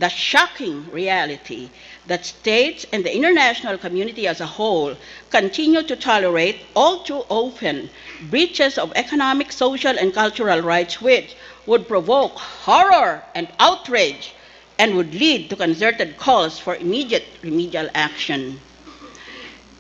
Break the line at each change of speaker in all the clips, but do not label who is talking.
the shocking reality that states and the international community as a whole continue to tolerate all too often breaches of economic, social, and cultural rights which would provoke horror and outrage and would lead to concerted calls for immediate remedial action.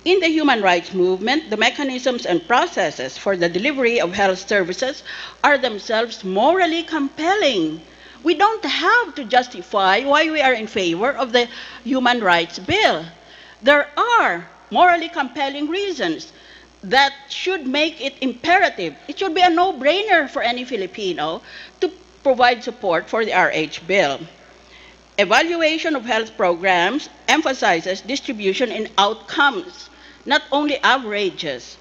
In the human rights movement, the mechanisms and processes for the delivery of health services are themselves morally compelling. We don't have to justify why we are in favor of the Human Rights Bill. There are morally compelling reasons that should make it imperative. It should be a no-brainer for any Filipino to provide support for the RH Bill. Evaluation of health programs emphasizes distribution in outcomes, not only averages.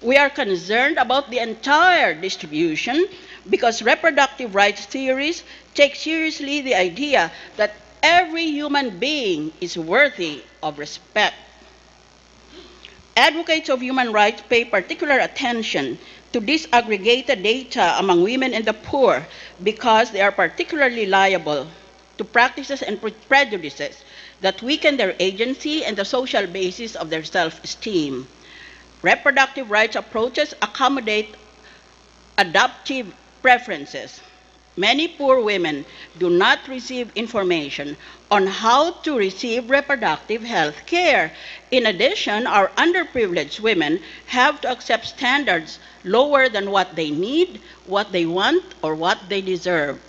We are concerned about the entire distribution because reproductive rights theories take seriously the idea that every human being is worthy of respect. Advocates of human rights pay particular attention to disaggregated data among women and the poor because they are particularly liable to practices and prejudices that weaken their agency and the social basis of their self-esteem. Reproductive rights approaches accommodate adaptive preferences. Many poor women do not receive information on how to receive reproductive health care. In addition, our underprivileged women have to accept standards lower than what they need, what they want, or what they deserve.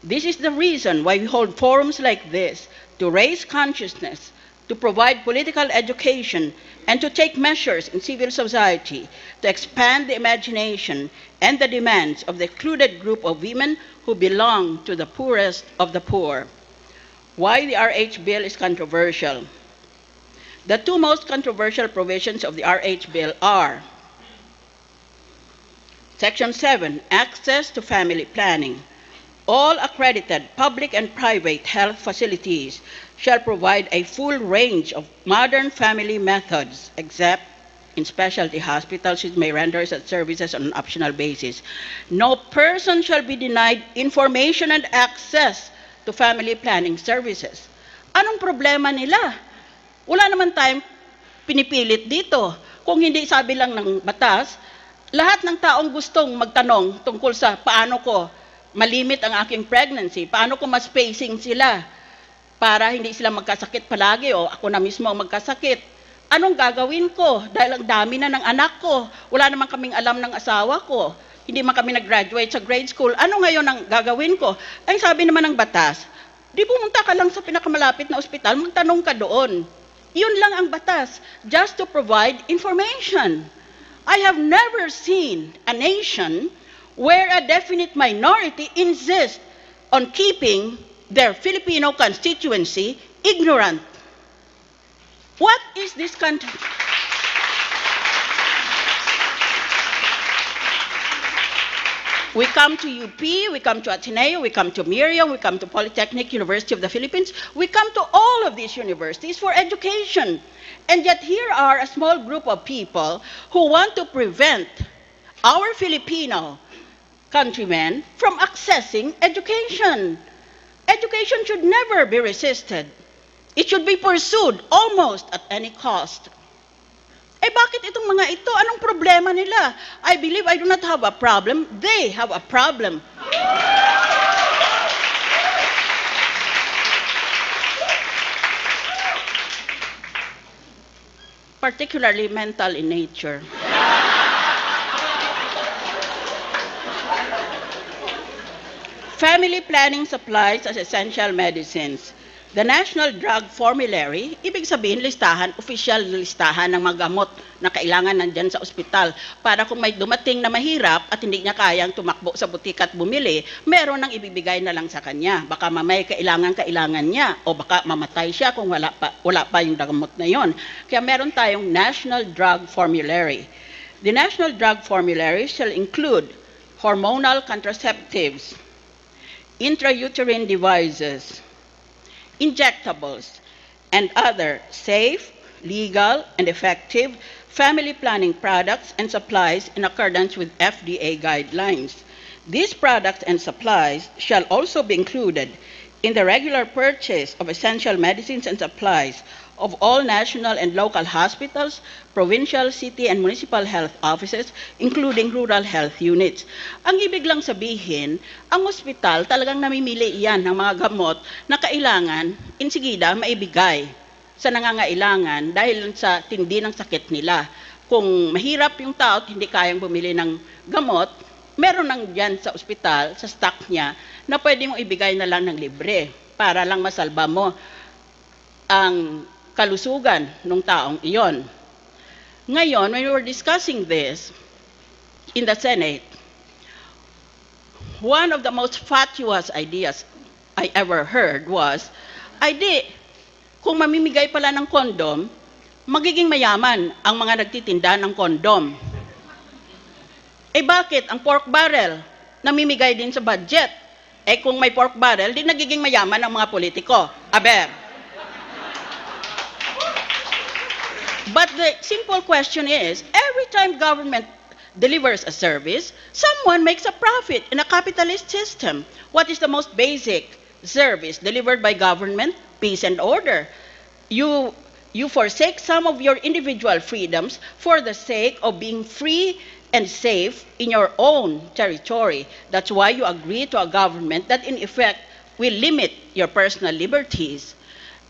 This is the reason why we hold forums like this, to raise consciousness, to provide political education, and to take measures in civil society to expand the imagination and the demands of the excluded group of women who belong to the poorest of the poor. Why the RH Bill is controversial? The two most controversial provisions of the RH Bill are Section 7, Access to Family Planning. All accredited public and private health facilities shall provide a full range of modern family methods, except in specialty hospitals which may render such services on an optional basis. No person shall be denied information and access to family planning services. Anong problema nila? Wala naman tayong pinipilit dito. Kung hindi sabi lang ng batas, lahat ng taong gustong magtanong tungkol sa paano ko malimit ang aking pregnancy, paano ko mas-spacing sila para hindi sila magkasakit palagi o ako na mismo ang magkasakit. Anong gagawin ko? Dahil ang dami na ng anak ko. Wala naman kaming alam ng asawa ko. Hindi man kami nag-graduate sa grade school. Ano ngayon ang gagawin ko? Ay sabi naman ng batas, di pumunta ka lang sa pinakamalapit na ospital, magtanong ka doon. Yun lang ang batas, just to provide information. I have never seen a nation where a definite minority insists on keeping their Filipino constituency ignorant. What is this country? We come to UP, we come to Ateneo, we come to Miriam, we come to Polytechnic University of the Philippines. We come to all of these universities for education. And yet here are a small group of people who want to prevent our Filipino countrymen from accessing education. Education should never be resisted. It should be pursued almost at any cost. Eh bakit itong mga ito? Anong problema nila? I believe I do not have a problem. They have a problem. Particularly mental in nature. Family planning supplies as essential medicines. The National Drug Formulary, ibig sabihin listahan, official listahan ng mga gamot na kailangan nandyan sa ospital para kung may dumating na mahirap at hindi niya kayang tumakbo sa butika at bumili, meron nang ibibigay na lang sa kanya. Baka mamay kailangan niya o baka mamatay siya kung wala pa yung gamot na yon. Kaya meron tayong National Drug Formulary. The National Drug Formulary shall include hormonal contraceptives, intrauterine devices, injectables, and other safe, legal, and effective family planning products and supplies in accordance with FDA guidelines. These products and supplies shall also be included in the regular purchase of essential medicines and supplies of all national and local hospitals, provincial, city, and municipal health offices, including rural health units. Ang ibig lang sabihin, ang ospital talagang namimili yan ng mga gamot na kailangan insigida maibigay sa nangangailangan dahil sa tindi ng sakit nila. Kung mahirap yung tao at hindi kayang bumili ng gamot, meron nang dyan sa ospital, sa stock niya, na pwede mong ibigay na lang ng libre para lang masalba mo ang kalusugan ng taong iyon. Ngayon, when we were discussing this in the Senate, one of the most fatuous ideas I ever heard was, kung mamimigay pala ng kondom, magiging mayaman ang mga nagtitinda ng kondom. Bakit? Ang pork barrel, namimigay din sa budget. Kung may pork barrel, di nagiging mayaman ang mga politiko. Aber. But the simple question is, every time government delivers a service, someone makes a profit in a capitalist system. What is the most basic service delivered by government? Peace and order. You forsake some of your individual freedoms for the sake of being free and safe in your own territory. That's why you agree to a government that in effect will limit your personal liberties.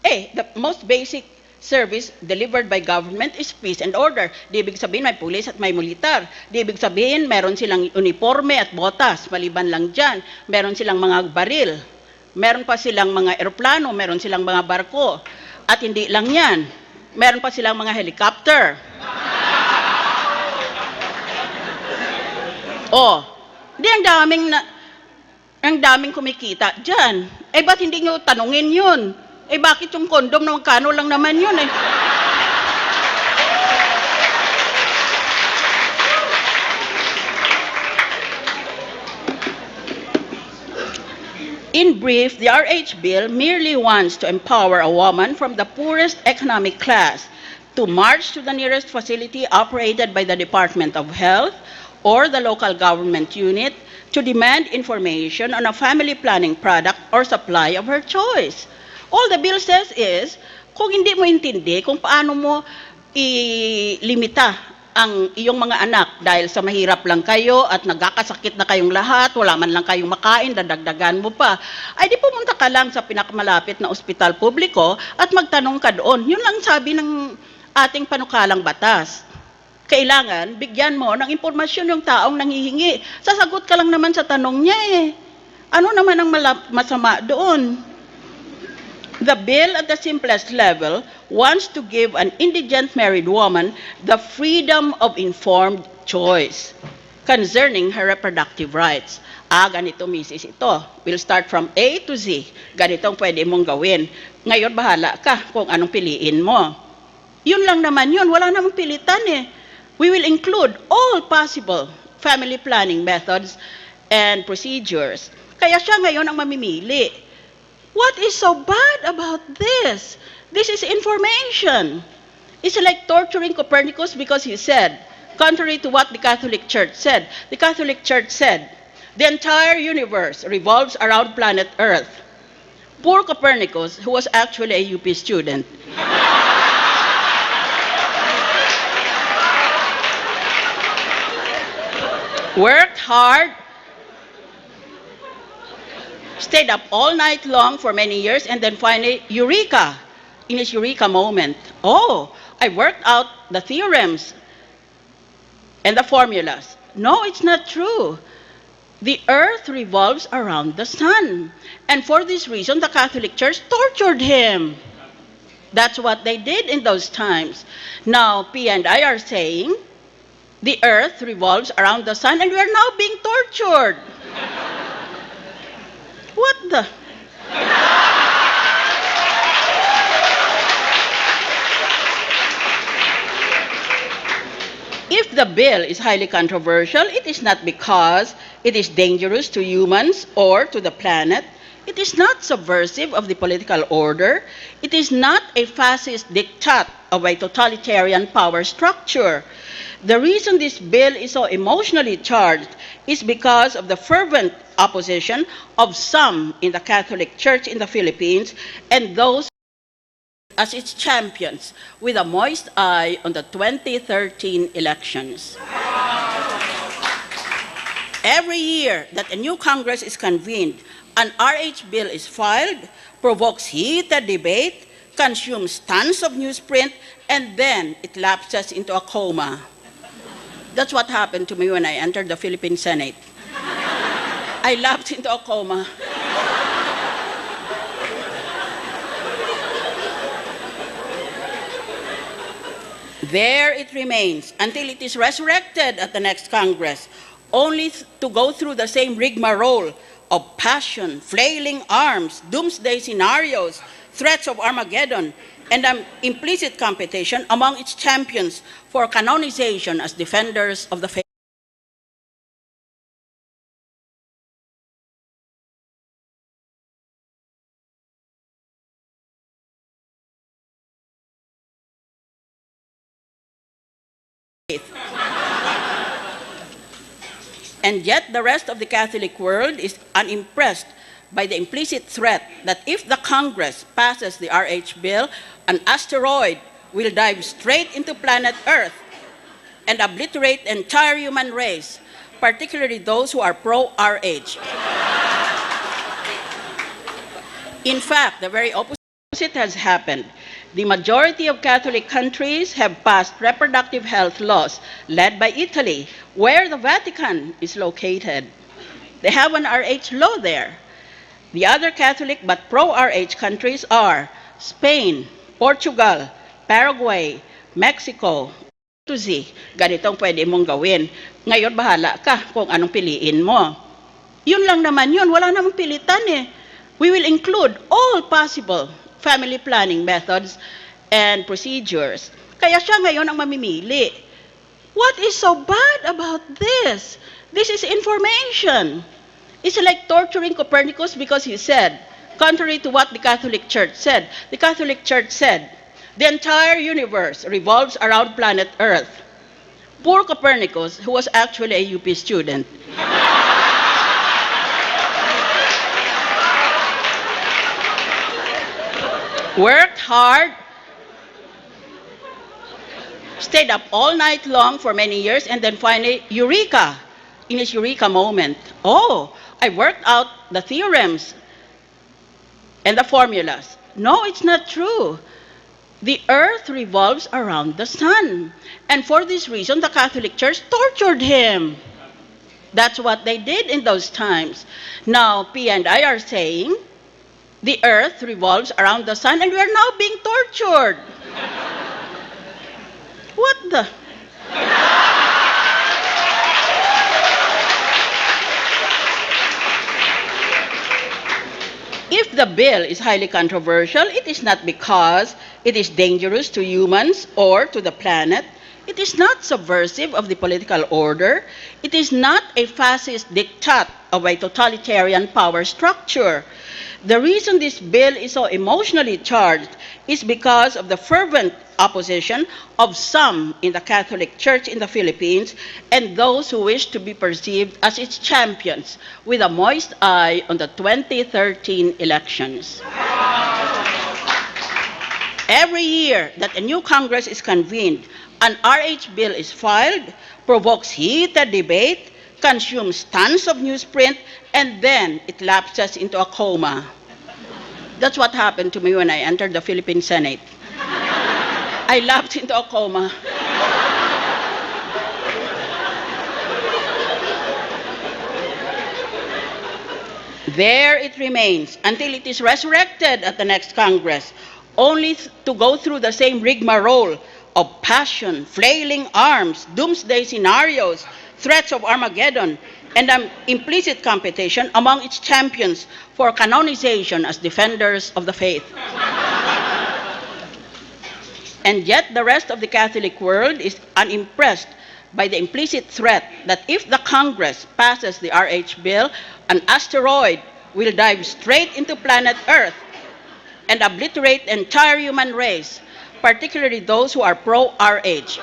The most basic service delivered by government is peace and order. Di ibig sabihin may pulis at may militar. Di ibig sabihin meron silang uniforme at botas. Maliban lang dyan, meron silang mga baril. Meron pa silang mga eroplano, meron silang mga barko. At hindi lang yan, meron pa silang mga helicopter. Di ang daming kumikita dyan. Ba't hindi nyo tanungin yun? Bakit yung kondom na magkano lang naman yun In brief, the RH bill merely wants to empower a woman from the poorest economic class to march to the nearest facility operated by the Department of Health or the local government unit to demand information on a family planning product or supply of her choice. All the bill says is, kung hindi mo intindi kung paano mo ilimita ang iyong mga anak dahil sa mahirap lang kayo at nagkakasakit na kayong lahat, wala man lang kayong makain, dadagdagan mo pa, di pumunta ka lang sa pinakamalapit na ospital publiko at magtanong ka doon. Yun lang sabi ng ating panukalang batas. Kailangan, bigyan mo ng impormasyon yung taong nanghihingi. Sasagot ka lang naman sa tanong niya Ano naman ang masama doon? The bill at the simplest level wants to give an indigent married woman the freedom of informed choice concerning her reproductive rights. Ganito misis ito. We'll start from A to Z. Ganitong pwede mong gawin. Ngayon, bahala ka kung anong piliin mo. Yun lang naman yun. Wala namang pilitan We will include all possible family planning methods and procedures. Kaya siya ngayon ang mamimili. What is so bad about this? This is information. It's like torturing Copernicus because he said, contrary to what the Catholic Church said, the Catholic Church said, the entire universe revolves around planet Earth. Poor Copernicus, who was actually a UP student. Worked hard, stayed up all night long for many years, and then finally, eureka, in his eureka moment. I worked out the theorems and the formulas. No, it's not true. The earth revolves around the sun. And for this reason, the Catholic Church tortured him. That's what they did in those times. Now, P and I are saying, the earth revolves around the sun, and we are now being tortured. What the? If the bill is highly controversial, it is not because it is dangerous to humans or to the planet. It is not subversive of the political order. It is not a fascist diktat of a totalitarian power structure. The reason this bill is so emotionally charged is because of the fervent opposition of some in the Catholic Church in the Philippines and those as its champions with a moist eye on the 2013 elections. Every year that a new Congress is convened, an RH bill is filed, provokes heated debate, consumes tons of newsprint, and then it lapses into a coma. That's what happened to me when I entered the Philippine Senate. I lapsed into a coma. There it remains until it is resurrected at the next Congress, only to go through the same rigmarole of passion, flailing arms, doomsday scenarios, threats of Armageddon, and an implicit competition among its champions for canonization as defenders of the faith. And yet the rest of the Catholic world is unimpressed by the implicit threat that if the Congress passes the RH bill, an asteroid will dive straight into planet Earth and obliterate the entire human race, particularly those who are pro-RH. In fact, the very opposite has happened. The majority of Catholic countries have passed reproductive health laws, led by Italy, where the Vatican is located. They have an RH law there. The other Catholic but pro-RH countries are Spain, Portugal, Paraguay, Mexico, Pt2. Ganitong pwede mong gawin. Ngayon, bahala ka kung anong piliin mo. Yun lang naman yun. Wala namang pilitan eh. We will include all possible family planning methods and procedures. Kaya siya ngayon ang mamimili. What is so bad about this? This is information. It's like torturing Copernicus because he said, contrary to what the Catholic Church said, the Catholic Church said, the entire universe revolves around planet Earth. Poor Copernicus, who was actually a UP student. Worked hard, stayed up all night long for many years, and then finally, eureka, in his eureka moment. Oh, I worked out the theorems and the formulas. No, it's not true. The earth revolves around the sun. And for this reason, the Catholic Church tortured him. That's what they did in those times. Now, P and I are saying, the earth revolves around the sun, and we are now being tortured. What the? If the bill is highly controversial, it is not because it is dangerous to humans or to the planet. It is not subversive of the political order. It is not a fascist diktat of a totalitarian power structure. The reason this bill is so emotionally charged is because of the fervent opposition of some in the Catholic Church in the Philippines and those who wish to be perceived as its champions with a moist eye on the 2013 elections. Every year that a new Congress is convened, an RH bill is filed, provokes heated debate, consumes tons of newsprint, and then it lapses into a coma. That's what happened to me when I entered the Philippine Senate. I lapsed into a coma. There it remains until it is resurrected at the next Congress, only to go through the same rigmarole of passion, flailing arms, doomsday scenarios, threats of Armageddon, and an implicit competition among its champions for canonization as defenders of the faith. And yet the rest of the Catholic world is unimpressed by the implicit threat that if the Congress passes the RH bill, an asteroid will dive straight into planet Earth and obliterate the entire human race, particularly those who are pro-RH.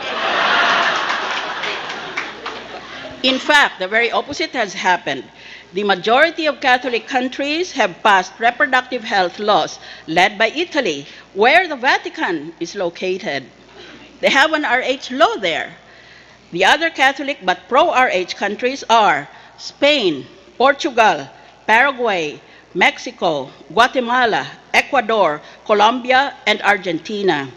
In fact, the very opposite has happened. The majority of Catholic countries have passed reproductive health laws, led by Italy, where the Vatican is located. They have an RH law there. The other Catholic but pro-RH countries are Spain, Portugal, Paraguay, Mexico, Guatemala, Ecuador, Colombia, and Argentina.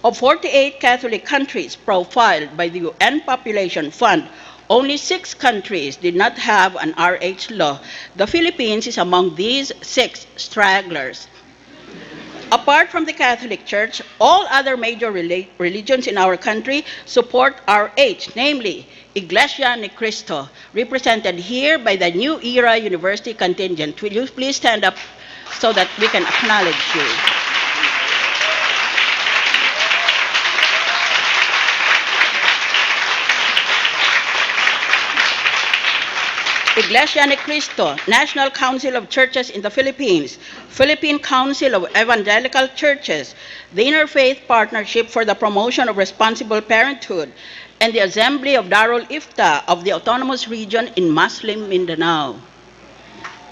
Of 48 Catholic countries profiled by the UN Population Fund, only 6 countries did not have an RH law. The Philippines is among these 6 stragglers. Apart from the Catholic Church, all other major religions in our country support RH, namely Iglesia ni Cristo, represented here by the New Era University contingent. Will you please stand up so that we can acknowledge you? Iglesia ni Cristo, National Council of Churches in the Philippines, Philippine Council of Evangelical Churches, the Interfaith Partnership for the Promotion of Responsible Parenthood, and the Assembly of Darul Ifta of the Autonomous Region in Muslim Mindanao.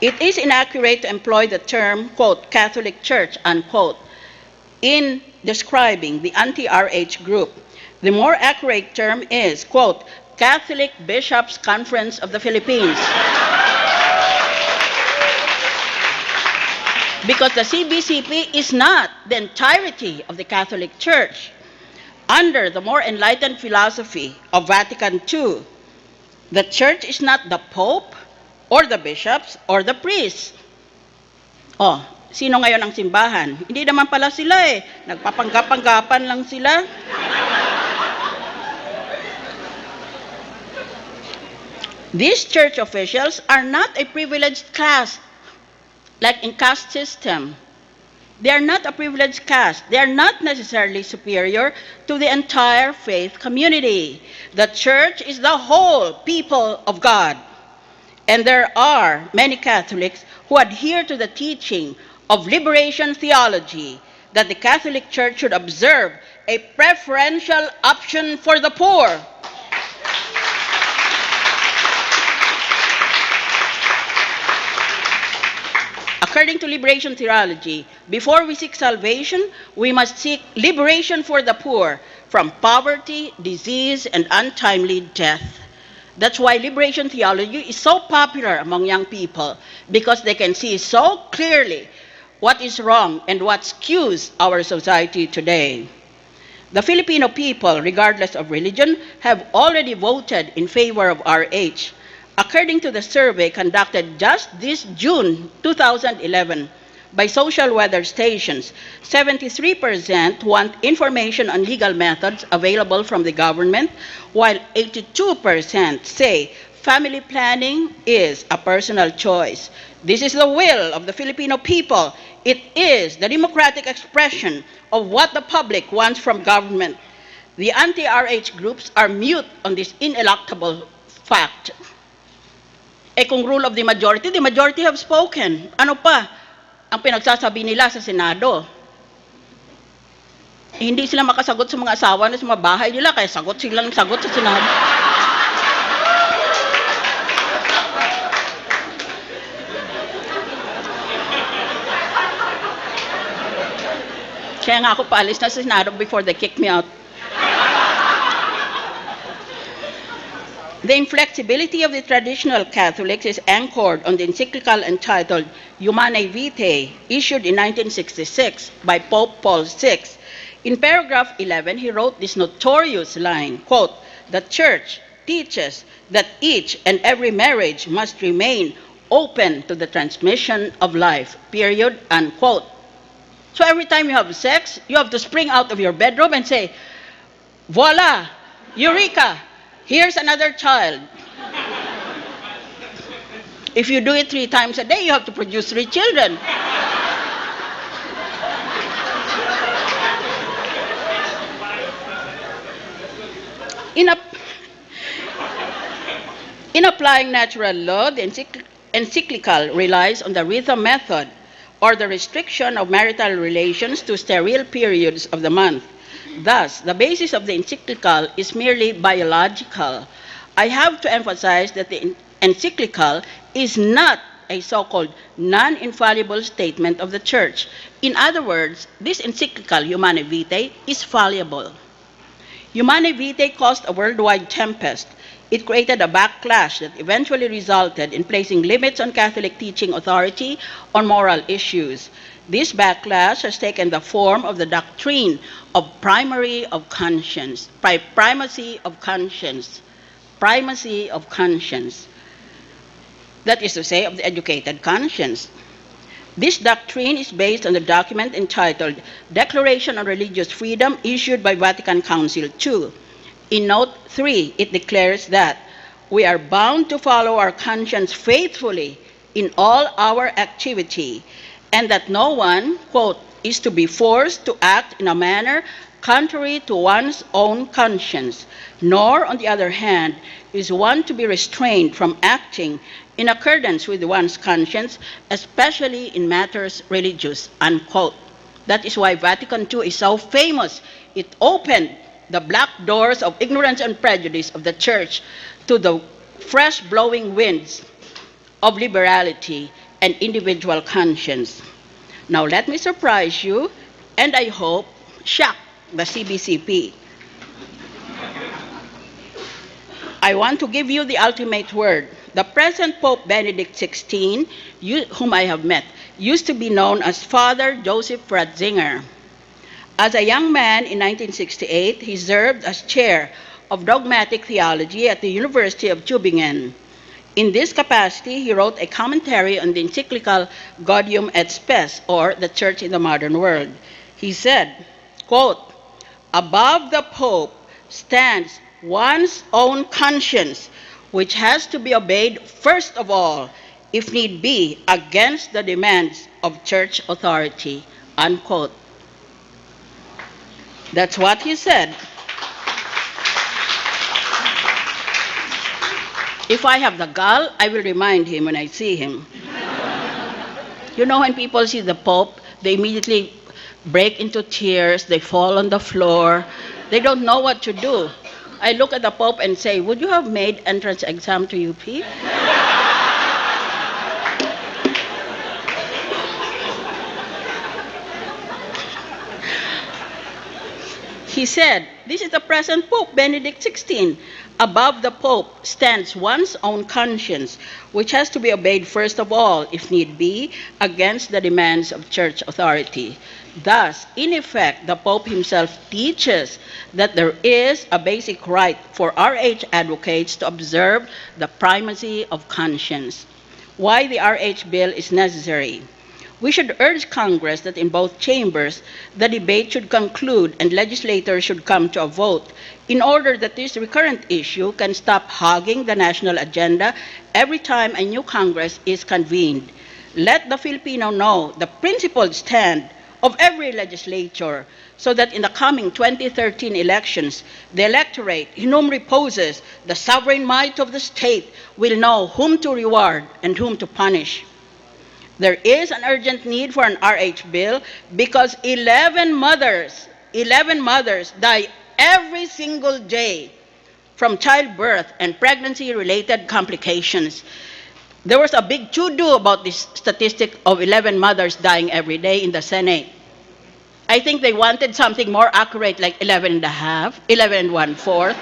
It is inaccurate to employ the term, quote, Catholic Church, unquote, in describing the anti-RH group. The more accurate term is, quote, Catholic Bishops' Conference of the Philippines. Because the CBCP is not the entirety of the Catholic Church. Under the more enlightened philosophy of Vatican II, the Church is not the Pope or the bishops or the priests. Oh, sino ngayon ang simbahan? Hindi naman pala sila eh. Nagpapanggap-panggapan lang sila. These church officials are not a privileged class, like in caste system. They are not a privileged caste. They are not necessarily superior to the entire faith community. The church is the whole people of God. And there are many Catholics who adhere to the teaching of liberation theology that the Catholic Church should observe a preferential option for the poor. According to liberation theology, before we seek salvation, we must seek liberation for the poor from poverty, disease, and untimely death. That's why liberation theology is so popular among young people, because they can see so clearly what is wrong and what skews our society today. The Filipino people, regardless of religion, have already voted in favor of RH. According to the survey conducted just this June 2011 by social weather stations, 73% want information on legal methods available from the government, while 82% say family planning is a personal choice. This is the will of the Filipino people. It is the democratic expression of what the public wants from government. The anti-RH groups are mute on this ineluctable fact. Eh kung rule of the majority have spoken. Ano pa ang pinagsasabi nila sa Senado? Eh, hindi sila makasagot sa mga asawa na sa mga bahay nila, kaya sagot silang sagot sa Senado. Kaya nga ako paalis na sa Senado before they kick me out. The inflexibility of the traditional Catholics is anchored on the encyclical entitled Humanae Vitae, issued in 1966 by Pope Paul VI. In paragraph 11, he wrote this notorious line, quote, "The Church teaches that each and every marriage must remain open to the transmission of life, period," unquote. So every time you have sex, you have to spring out of your bedroom and say, "Voila, Eureka! Here's another child." If you do it 3 times a day, you have to produce 3 children. In applying natural law, the encyclical relies on the rhythm method, or the restriction of marital relations to sterile periods of the month. Thus, the basis of the encyclical is merely biological. I have to emphasize that the encyclical is not a so-called non-infallible statement of the Church. In other words, this encyclical, Humanae Vitae, is fallible. Humanae Vitae caused a worldwide tempest. It created a backlash that eventually resulted in placing limits on Catholic teaching authority on moral issues. This backlash has taken the form of the doctrine of primacy of conscience. That is to say, of the educated conscience. This doctrine is based on the document entitled Declaration on Religious Freedom issued by Vatican Council II. In Note 3, it declares that we are bound to follow our conscience faithfully in all our activity, and that no one, quote, is to be forced to act in a manner contrary to one's own conscience, nor, on the other hand, is one to be restrained from acting in accordance with one's conscience, especially in matters religious, unquote. That is why Vatican II is so famous. It opened the black doors of ignorance and prejudice of the Church to the fresh blowing winds of liberality and individual conscience. Now let me surprise you, and I hope shock the CBCP. I want to give you the ultimate word. The present Pope Benedict XVI, whom I have met, used to be known as Father Joseph Ratzinger. As a young man in 1968, he served as chair of dogmatic theology at the University of Tübingen. In this capacity, he wrote a commentary on the encyclical Gaudium et Spes, or the Church in the Modern World. He said, quote, above the Pope stands one's own conscience, which has to be obeyed first of all, if need be, against the demands of church authority, unquote. That's what he said. If I have the gall, I will remind him when I see him. You know, when people see the Pope, they immediately break into tears, they fall on the floor, they don't know what to do. I look at the Pope and say, would you have made entrance exam to UP? He said, this is the present Pope, Benedict XVI. Above the Pope stands one's own conscience, which has to be obeyed first of all, if need be, against the demands of church authority. Thus, in effect, the Pope himself teaches that there is a basic right for RH advocates to observe the primacy of conscience. Why the RH bill is necessary? We should urge Congress that in both chambers, the debate should conclude and legislators should come to a vote in order that this recurrent issue can stop hogging the national agenda every time a new Congress is convened. Let the Filipino know the principled stand of every legislature so that in the coming 2013 elections, the electorate in whom reposes the sovereign might of the state will know whom to reward and whom to punish. There is an urgent need for an RH bill because 11 mothers die every single day from childbirth and pregnancy-related complications. There was a big to-do about this statistic of 11 mothers dying every day in the Senate. I think they wanted something more accurate, like 11 and a half, 11 and 1/4.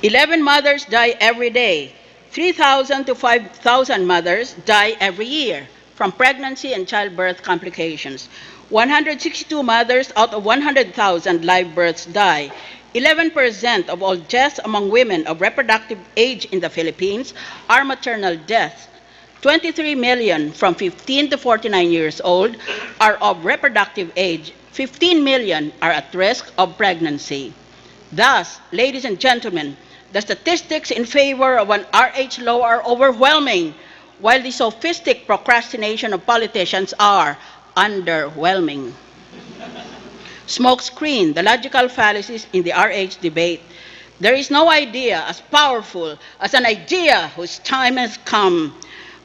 11 mothers die every day. 3,000 to 5,000 mothers die every year from pregnancy and childbirth complications. 162 mothers out of 100,000 live births die. 11% of all deaths among women of reproductive age in the Philippines are maternal deaths. 23 million from 15 to 49 years old are of reproductive age. 15 million are at risk of pregnancy. Thus, ladies and gentlemen, the statistics in favor of an RH law are overwhelming, while the sophistic procrastination of politicians are underwhelming. Smokescreen, the logical fallacies in the RH debate. There is no idea as powerful as an idea whose time has come.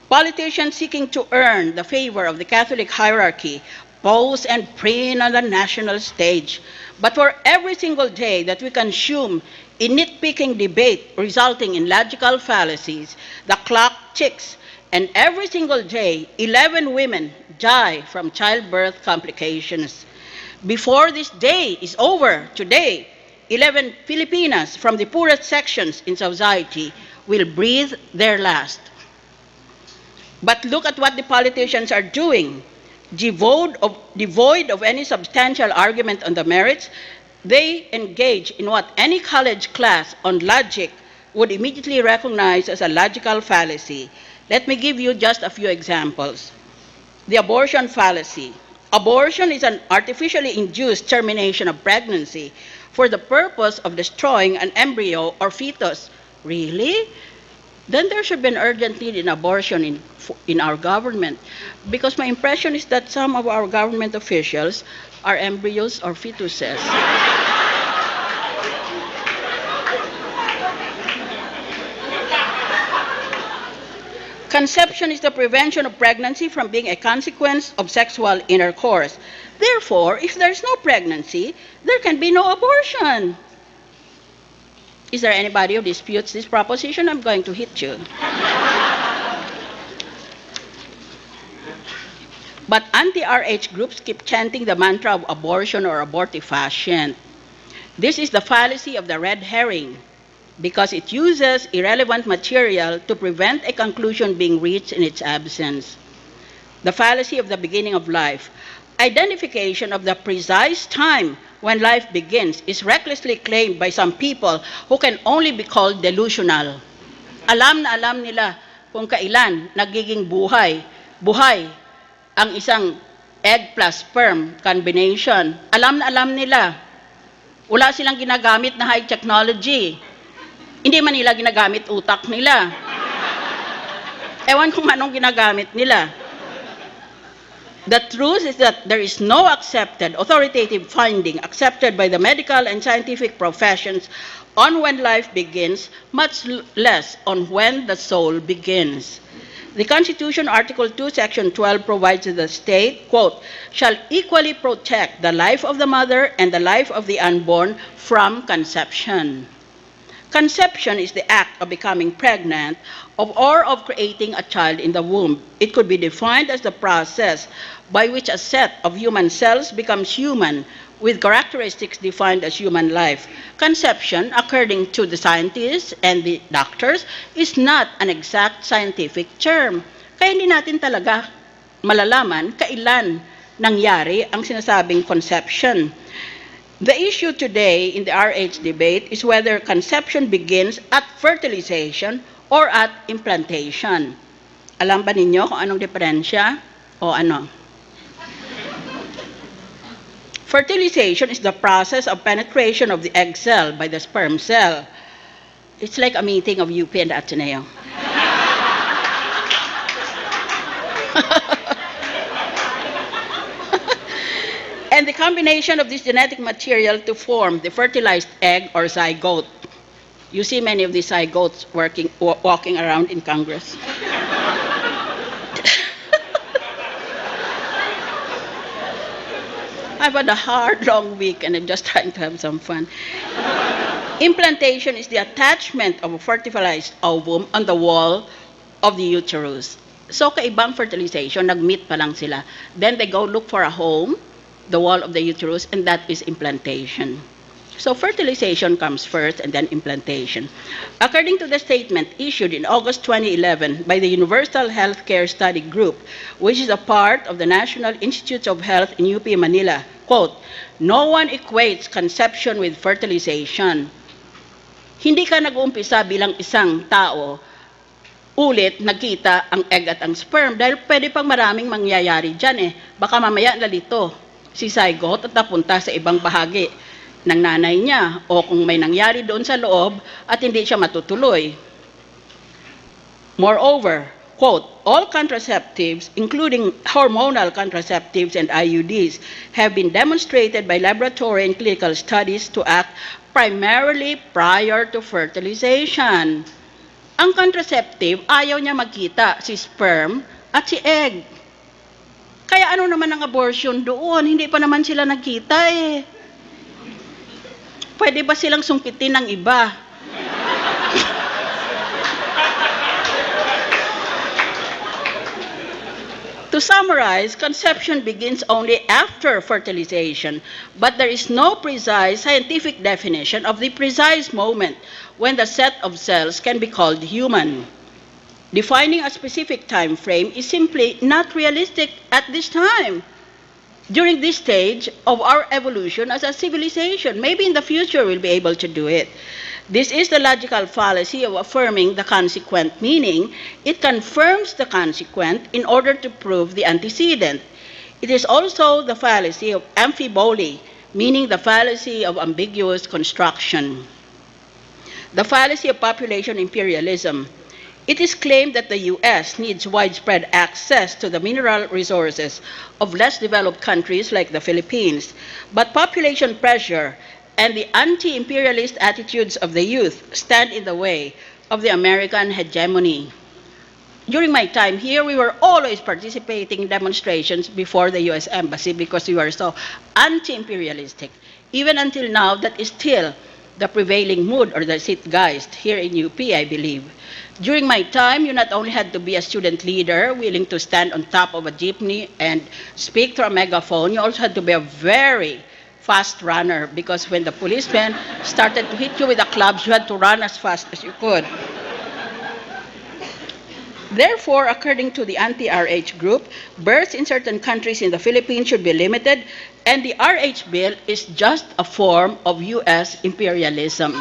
Politicians seeking to earn the favor of the Catholic hierarchy pose and preen on the national stage. But for every single day that we consume in nitpicking debate resulting in logical fallacies, the clock ticks, and every single day, 11 women die from childbirth complications. Before this day is over, today, 11 Filipinas from the poorest sections in society will breathe their last. But look at what the politicians are doing. Devoid of any substantial argument on the merits, they engage in what any college class on logic would immediately recognize as a logical fallacy. Let me give you just a few examples. The abortion fallacy. Abortion is an artificially induced termination of pregnancy for the purpose of destroying an embryo or fetus. Really? Then there should be an urgent need in abortion in our government, because my impression is that some of our government officials are embryos or fetuses. Conception is the prevention of pregnancy from being a consequence of sexual intercourse. Therefore, if there's no pregnancy, there can be no abortion. Is there anybody who disputes this proposition? I'm going to hit you. But anti-RH groups keep chanting the mantra of abortion or abortifacient. This is the fallacy of the red herring, because it uses irrelevant material to prevent a conclusion being reached in its absence. The fallacy of the beginning of life. Identification of the precise time when life begins is recklessly claimed by some people who can only be called delusional. Alam na alam nila kung kailan nagiging buhay ang isang egg plus sperm combination. Alam na alam nila. Wala silang ginagamit na high technology. Hindi man nila ginagamit utak nila. Ewan kung anong ginagamit nila. The truth is that there is no accepted authoritative finding accepted by the medical and scientific professions on when life begins, much less on when the soul begins. The Constitution, Article 2, Section 12 provides that the state, quote, shall equally protect the life of the mother and the life of the unborn from conception. Conception is the act of becoming pregnant or of creating a child in the womb. It could be defined as the process by which a set of human cells becomes human with characteristics defined as human life. Conception, according to the scientists and the doctors, is not an exact scientific term. Kaya hindi natin talaga malalaman kailan nangyari ang sinasabing conception. The issue today in the RH debate is whether conception begins at fertilization or at implantation. Alam ba ninyo kung anong diferensya o ano? Fertilization is the process of penetration of the egg cell by the sperm cell. It's like a meeting of UP and Ateneo. And the combination of this genetic material to form the fertilized egg or zygote. You see many of these zygotes walking around in Congress. I've had a hard, long week, and I'm just trying to have some fun. Implantation is the attachment of a fertilized ovum on the wall of the uterus. So, kaibang fertilization, nag-meet pa lang sila. Then they go look for a home, the wall of the uterus, and that is implantation. So fertilization comes first and then implantation. According to the statement issued in August 2011 by the Universal Healthcare Study Group, which is a part of the National Institutes of Health in UP Manila, quote, no one equates conception with fertilization. Hindi ka nag-uumpisa bilang isang tao, ulit nagkita ang egg at ang sperm dahil pwede pang maraming mangyayari dyan eh. Baka mamaya nalito si zygote at napunta sa ibang bahagi ng nanay niya o kung may nangyari doon sa loob at hindi siya matutuloy. Moreover, quote, all contraceptives, including hormonal contraceptives and IUDs, have been demonstrated by laboratory and clinical studies to act primarily prior to fertilization. Ang contraceptive, ayaw niya magkita si sperm at si egg. Kaya ano naman ang abortion doon? Hindi pa naman sila nagkita eh. Pwede ba silang sungkitin ng iba? To summarize, conception begins only after fertilization, but there is no precise scientific definition of the precise moment when the set of cells can be called human. Defining a specific time frame is simply not realistic at this time. During this stage of our evolution as a civilization, maybe in the future we'll be able to do it. This is the logical fallacy of affirming the consequent, meaning it confirms the consequent in order to prove the antecedent. It is also the fallacy of amphiboly, meaning the fallacy of ambiguous construction. The fallacy of population imperialism. It is claimed that the U.S. needs widespread access to the mineral resources of less developed countries like the Philippines, but population pressure and the anti-imperialist attitudes of the youth stand in the way of the American hegemony. During my time here, we were always participating in demonstrations before the U.S. Embassy because we were so anti-imperialistic. Even until now, that is still the prevailing mood or the zeitgeist here in UP, I believe. During my time, you not only had to be a student leader, willing to stand on top of a jeepney and speak through a megaphone, you also had to be a very fast runner, because when the policemen started to hit you with the clubs, you had to run as fast as you could. Therefore, according to the anti-RH group, births in certain countries in the Philippines should be limited, and the RH bill is just a form of U.S. imperialism.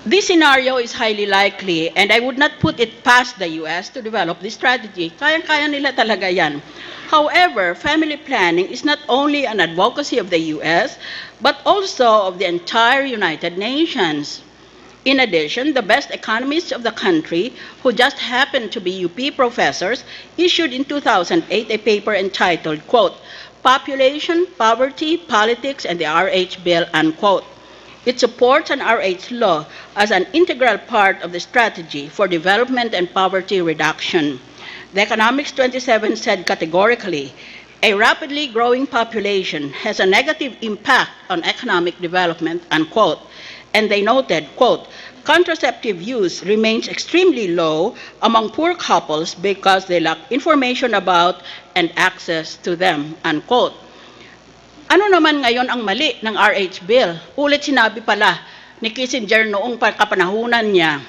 This scenario is highly likely, and I would not put it past the U.S. to develop this strategy. Kayang-kaya nila talaga yan. However, family planning is not only an advocacy of the U.S., but also of the entire United Nations. In addition, the best economists of the country, who just happen to be UP professors, issued in 2008 a paper entitled, quote, Population, Poverty, Politics, and the RH Bill, unquote. It supports an RH law as an integral part of the strategy for development and poverty reduction. The Economics 27 said categorically, a rapidly growing population has a negative impact on economic development, unquote. And they noted, quote, contraceptive use remains extremely low among poor couples because they lack information about and access to them, unquote. Ano naman ngayon ang mali ng RH Bill? Ulit sinabi pala ni Kissinger noong kapanahunan niya,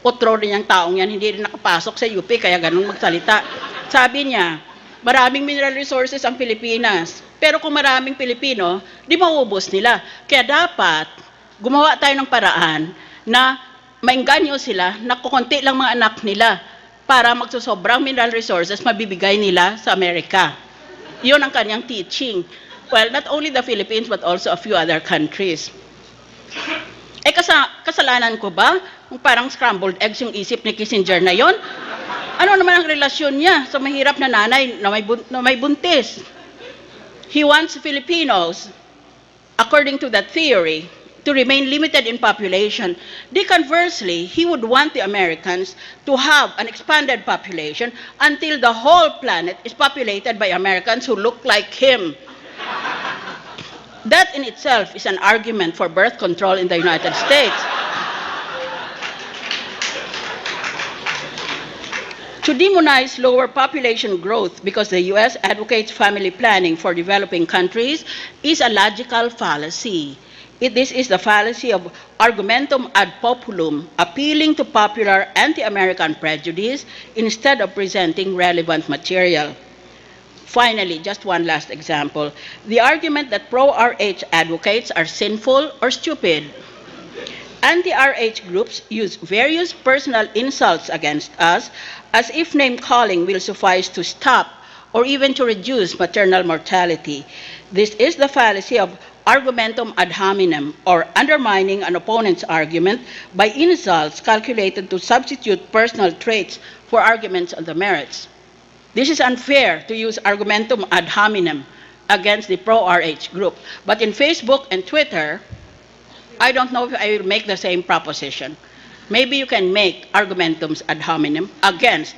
otro rin yung taong yan, hindi rin nakapasok sa UP, kaya ganun magsalita. Sabi niya, maraming mineral resources ang Pilipinas, pero kung maraming Pilipino, di maubos nila. Kaya dapat gumawa tayo ng paraan na maingganyo sila na kukunti lang mga anak nila para magsusobrang mineral resources mabibigay nila sa Amerika. Yun ang kanyang teaching. Well, not only the Philippines but also a few other countries. Eh kasalanan ko ba? Kung parang scrambled eggs yung isip ni Kissinger na yon? Ano naman ang relasyon niya sa mahirap na nanay na may buntis? He wants Filipinos, according to that theory, to remain limited in population. Conversely, he would want the Americans to have an expanded population until the whole planet is populated by Americans who look like him. That in itself is an argument for birth control in the United States. To demonize lower population growth because the U.S. advocates family planning for developing countries is a logical fallacy. This is the fallacy of argumentum ad populum, appealing to popular anti-American prejudice instead of presenting relevant material. Finally, just one last example. The argument that pro-RH advocates are sinful or stupid. Anti-RH groups use various personal insults against us as if name-calling will suffice to stop or even to reduce maternal mortality. This is the fallacy of argumentum ad hominem, or undermining an opponent's argument by insults calculated to substitute personal traits for arguments on the merits. This is unfair to use argumentum ad hominem against the pro-RH group. But in Facebook and Twitter, I don't know if I will make the same proposition. Maybe you can make argumentums ad hominem against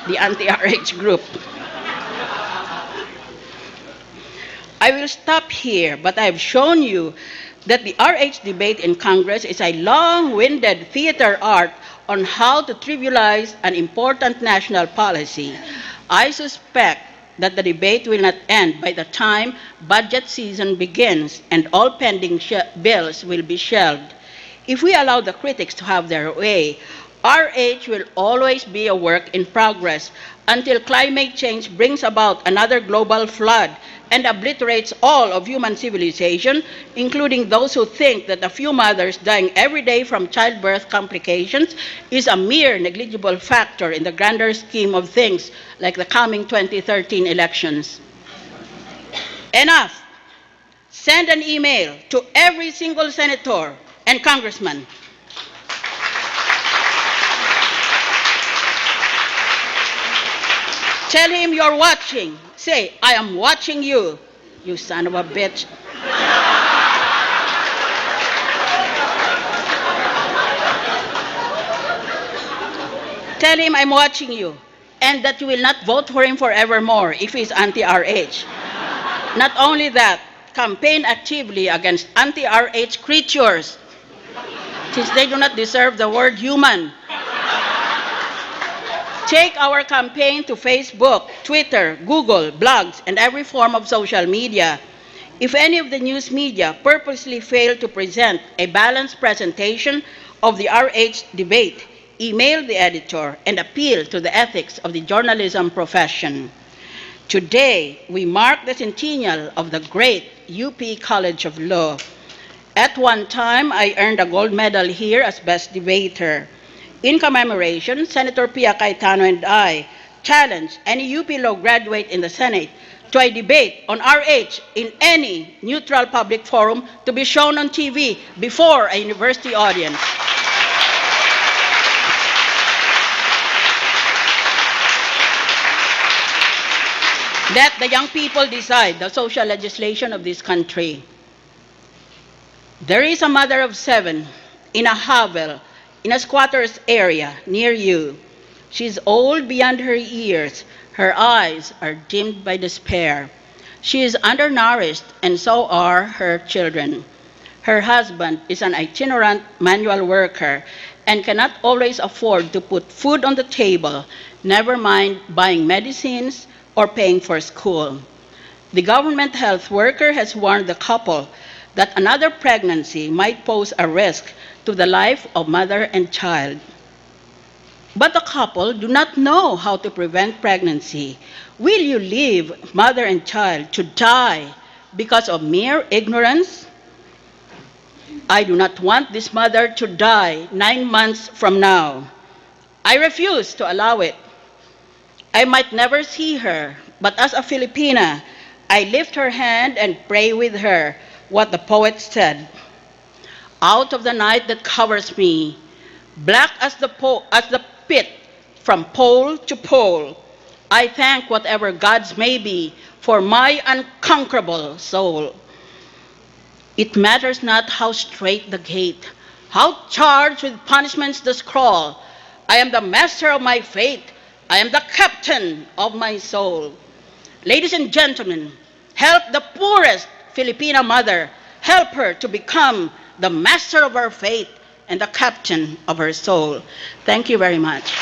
the anti-RH group. I will stop here, but I have shown you that the RH debate in Congress is a long-winded theater art on how to trivialize an important national policy. I suspect that the debate will not end by the time budget season begins and all pending bills will be shelved. If we allow the critics to have their way, RH will always be a work in progress until climate change brings about another global flood and obliterates all of human civilization, including those who think that a few mothers dying every day from childbirth complications is a mere negligible factor in the grander scheme of things like the coming 2013 elections. Enough! Send an email to every single senator and congressman. Tell him you're watching. Say, I am watching you, you son of a bitch. Tell him I'm watching you, and that you will not vote for him forevermore if he's anti-RH. Not only that, campaign actively against anti-RH creatures, since they do not deserve the word human. Take our campaign to Facebook, Twitter, Google, blogs, and every form of social media. If any of the news media purposely fail to present a balanced presentation of the RH debate, email the editor and appeal to the ethics of the journalism profession. Today, we mark the centennial of the great UP College of Law. At one time, I earned a gold medal here as best debater. In commemoration, Senator Pia Cayetano and I challenge any UP Law graduate in the Senate to a debate on RH in any neutral public forum to be shown on TV before a university audience. Let the young people decide the social legislation of this country. There is a mother of 7 in a hovel in a squatter's area near you. She's old beyond her years. Her eyes are dimmed by despair. She is undernourished, and so are her children. Her husband is an itinerant manual worker and cannot always afford to put food on the table, never mind buying medicines or paying for school. The government health worker has warned the couple that another pregnancy might pose a risk to the life of mother and child. But the couple do not know how to prevent pregnancy. Will you leave mother and child to die because of mere ignorance? I do not want this mother to die 9 months from now. I refuse to allow it. I might never see her, but as a Filipina, I lift her hand and pray with her what the poet said. Out of the night that covers me, black as the pit from pole to pole, I thank whatever gods may be for my unconquerable soul. It matters not how straight the gate, how charged with punishments the scroll. I am the master of my fate. I am the captain of my soul. Ladies and gentlemen, help the poorest Filipina mother. Help her to become the master of her fate and the captain of her soul. Thank you very much.